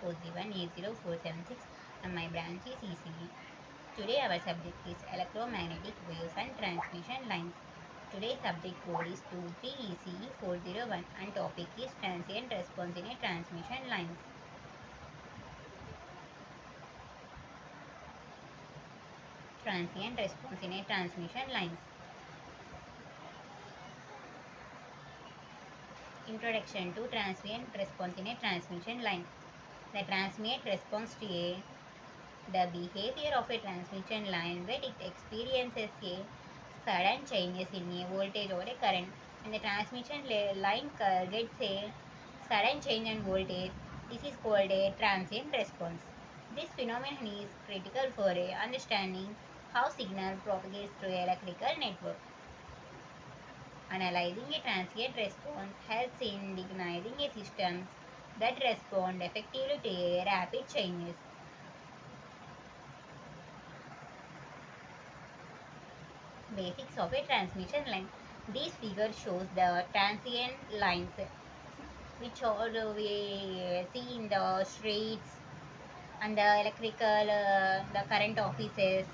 4018047 and my branch is ECE. Today our subject is electromagnetic waves and transmission lines. Today's subject code is 23ECE401 and topic is transient response in a transmission lines. Transient response in a transmission lines. Introduction to transient response in a transmission line. The transient response to the behavior of a transmission line when it experiences a sudden changes in a voltage or a current. When the transmission line gets a sudden change in voltage, this is called a transient response. This phenomenon is critical for understanding how signal propagates through electrical network. Analyzing a transient response helps in recognizing a systems that respond effectively to a rapid changes. Basics of a transmission line. This figure shows the transient lines which all we see in the streets and the electrical the current offices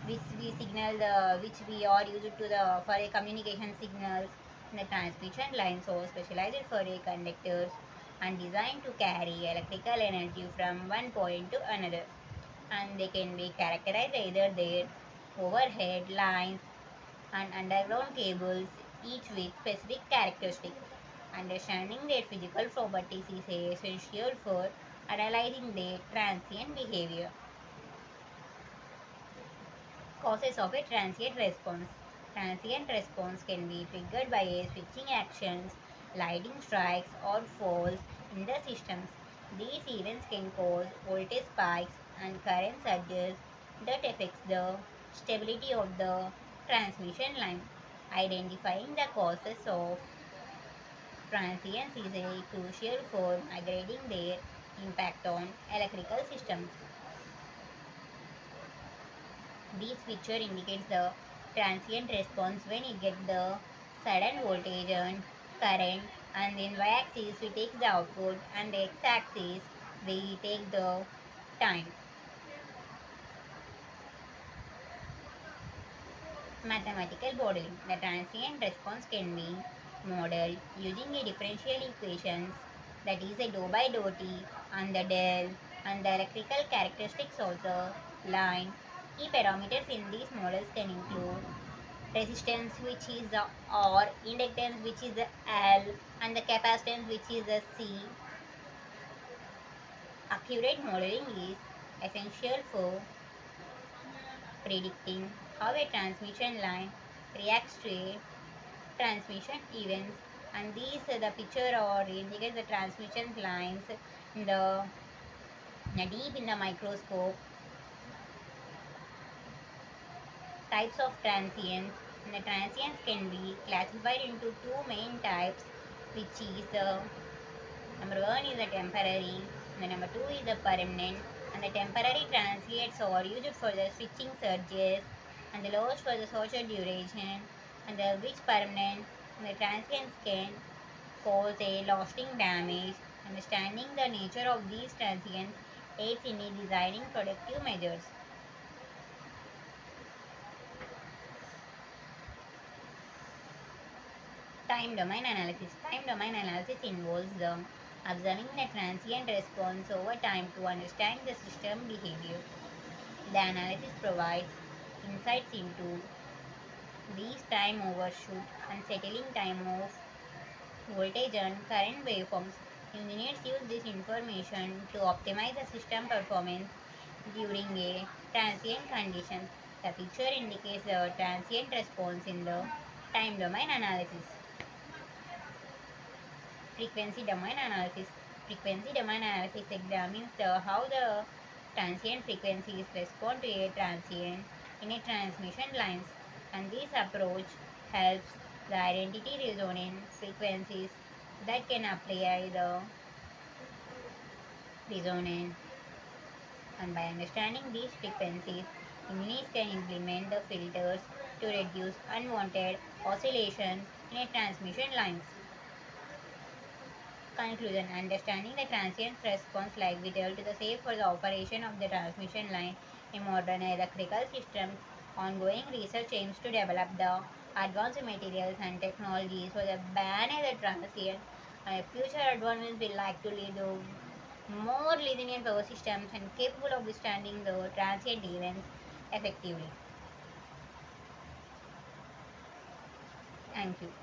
which we signal which we are used to the for a communication signals. The transmission lines are specialized for a conductors and designed to carry electrical energy from one point to another, and they can be characterized either their overhead lines and underground cables, each with specific characteristics. Understanding their physical properties is essential for analyzing their transient behavior. Causes of a transient response. Transient response can be triggered by a switching actions, lightning strikes, or falls in the systems. These events can cause voltage spikes and current surges that affects the stability of the transmission line. Identifying the causes of transients is crucial for mitigating their impact on electrical systems. This picture indicates the transient response when you get the sudden voltage and current, and in y-axis we take the output and the x-axis we take the time. Mathematical modeling. The transient response can be modeled using a differential equations, that is a dou by dou t and the del and the electrical characteristics of the line. Key parameters in these models can include resistance, which is the R, inductance, which is the L, and the capacitance, which is the C. Accurate modeling is essential for predicting how a transmission line reacts to a transmission events, and these the picture or indicate the transmission lines in the deep in the microscope. Types of transients. The transients can be classified into two main types, which is the number one is the temporary, and the number two is the permanent. And the temporary transients are used for the switching surges and the loads for the shorter duration, and the which permanent the transients can cause a lasting damage. Understanding the nature of these transients aids in designing productive measures. Time domain analysis. Time domain analysis involves the observing the transient response over time to understand the system behavior. The analysis provides insights into these time overshoot and settling time of voltage and current waveforms. Engineers use this information to optimize the system performance during a transient condition. The picture indicates the transient response in the time domain analysis. Frequency domain analysis. Frequency domain analysis examines how the transient frequencies respond to a transient in a transmission lines, and this approach helps the identity resonant frequencies that can apply the resonance, and by understanding these frequencies, engineers can implement the filters to reduce unwanted oscillations in a transmission lines. Conclusion. Understanding the transient response lag vital to the safe for the operation of the transmission line in modern electrical systems. Ongoing research aims to develop the advanced materials and technologies for the ban the transient. Future advancements will like to lead to more resilient power systems and capable of withstanding the transient events effectively. Thank you.